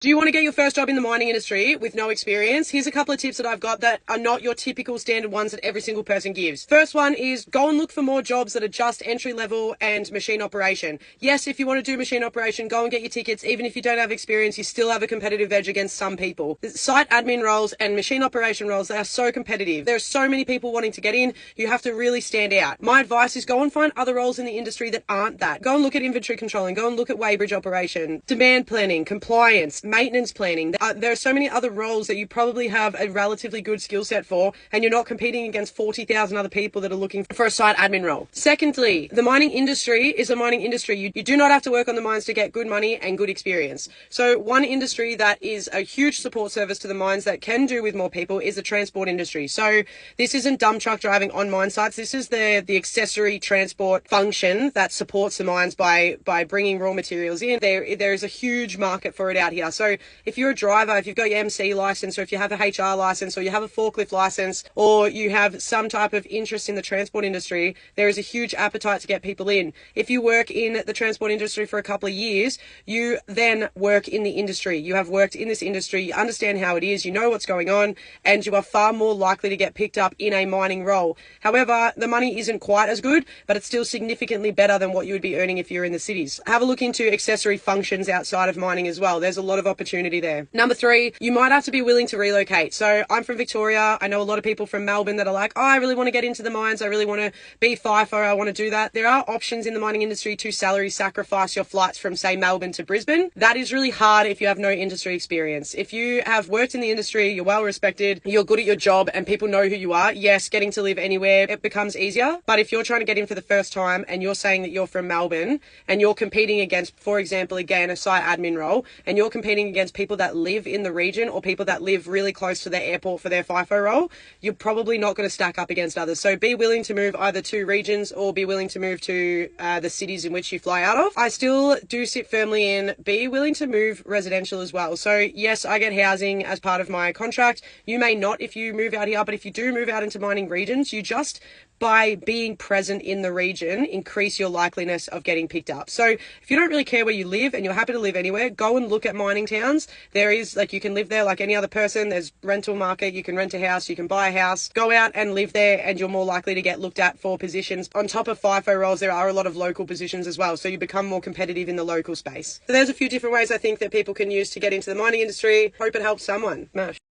Do you want to get your first job in the mining industry with no experience? Here's a couple of tips that I've got that are not your typical standard ones that every single person gives. First one is go and look for more jobs that are just entry level and machine operation. Yes, if you want to do machine operation, go and get your tickets. Even if you don't have experience, you still have a competitive edge against some people. The site admin roles and machine operation roles, they are so competitive. There are so many people wanting to get in. You have to really stand out. My advice is go and find other roles in the industry that aren't that. Go and look at inventory controlling. Go and look at weighbridge operation, demand planning, compliance, maintenance planning. There are so many other roles that you probably have a relatively good skill set for, and you're not competing against 40,000 other people that are looking for a site admin role. Secondly, the mining industry is a mining industry. You do not have to work on the mines to get good money and good experience. So one industry that is a huge support service to the mines that can do with more people is the transport industry. So this isn't dump truck driving on mine sites. This is the accessory transport function that supports the mines by bringing raw materials in. There is a huge market for it out here. So if you're a driver, if you've got your MC license, or if you have a HR license, or you have a forklift license, or you have some type of interest in the transport industry, there is a huge appetite to get people in. If you work in the transport industry for a couple of years, you then work in the industry. You have worked in this industry, you understand how it is, you know what's going on, and you are far more likely to get picked up in a mining role. However, the money isn't quite as good, but it's still significantly better than what you would be earning if you're in the cities. Have a look into accessory functions outside of mining as well. There's a lot of opportunity there. Number 3, you might have to be willing to relocate. So I'm from Victoria. I know a lot of people from Melbourne that are like, oh, I really want to get into the mines. I really want to be FIFO. I want to do that. There are options in the mining industry to salary sacrifice your flights from, say, Melbourne to Brisbane. That is really hard if you have no industry experience. If you have worked in the industry, you're well respected, you're good at your job, and people know who you are, yes, getting to live anywhere, it becomes easier. But if you're trying to get in for the first time and you're saying that you're from Melbourne and you're competing against, for example, again, a site admin role, and you're competing against people that live in the region or people that live really close to the airport for their FIFO role, you're probably not going to stack up against others. So be willing to move either to regions or be willing to move to the cities in which you fly out of. I still do sit firmly in be willing to move residential as well. So yes, I get housing as part of my contract. You may not if you move out here, but if you do move out into mining regions, you just by being present in the region, increase your likeliness of getting picked up. So if you don't really care where you live and you're happy to live anywhere, go and look at mining towns. There is, like, you can live there like any other person. There's rental market. You can rent a house. You can buy a house. Go out and live there and you're more likely to get looked at for positions. On top of FIFO roles, there are a lot of local positions as well. So you become more competitive in the local space. So there's a few different ways I think that people can use to get into the mining industry. Hope it helps someone. Mash.